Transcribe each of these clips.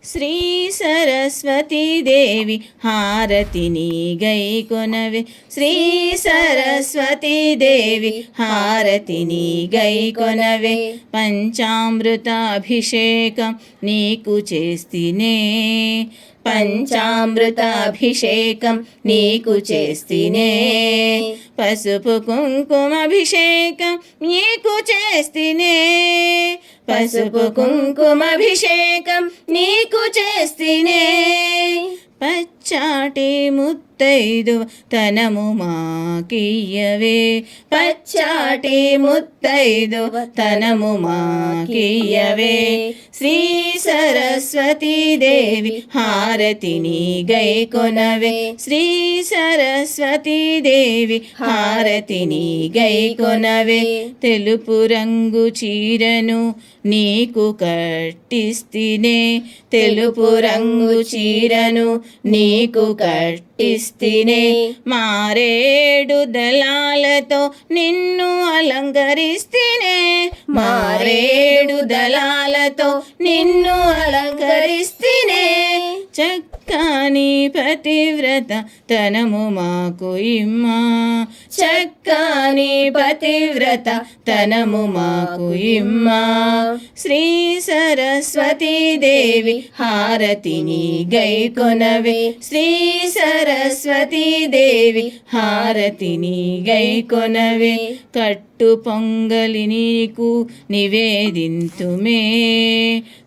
శ్రీ సరస్వతీ దేవి హారతిని గైకొనవే. శ్రీ సరస్వతీ దేవి హారతిని గైకొనవే. పంచామృతాభిషేకం నీకు చేస్తినే, పంచామృతాభిషేకం నీకు చేస్తినే. పసుపు కుంకుమాభిషేకం నీకు చేస్తినే, పసుపు కుంకుమాభిషేకం నీకు చేస్తినే. పచ్చాటి ముత్తైదు తనము మాకియ్యవే, పచ్చాటి ముత్తైదు తనము మాకియ్యవే. శ్రీ సరస్వతీ దేవి హారతిని గైకొనవే. శ్రీ సరస్వతీ దేవి హారతిని గైకొనవే. తెలుపు రంగు చీరను నీకు కట్టిస్తినే, తెలుపు రంగు చీరను నీకు కట్టిస్తినే. మారేడు దళాలతో నిన్ను అలంకరిస్తినే, మారేడు దళాలతో నిన్ను అలంకరిస్తినే. చక్కని పతివ్రత తనము మాకు ఇమ్మా, చక్కని పతివ్రత తనము మాకు ఇమ్మా. శ్రీ సరస్వతీ దేవి హారతిని గైకొనవే. శ్రీ సరస్వతీ దేవి హారతిని గైకొనవే. కట్టు పొంగలి నీకు నివేదింతుమే,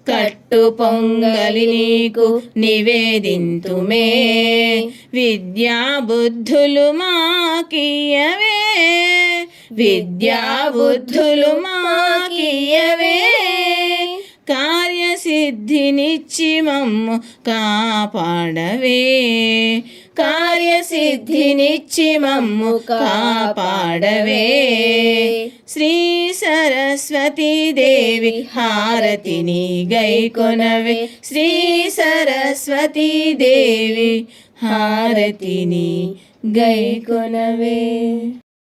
కట్టు పొంగలి నీకు నివేదింతుమే. విద్యా బుద్ధులు మాకియ్యవే, విద్యా బుద్ధులు మాకియ్యవే. కార్యసిద్ధినిచ్చి మమ్ము కాపాడవే, కార్యసిద్ధినిచ్చి మమ్ము కాపాడవే. శ్రీ సరస్వతీ దేవి హారతిని గైకొనవే. శ్రీ సరస్వతీ దేవి హారతిని గైకొనవే.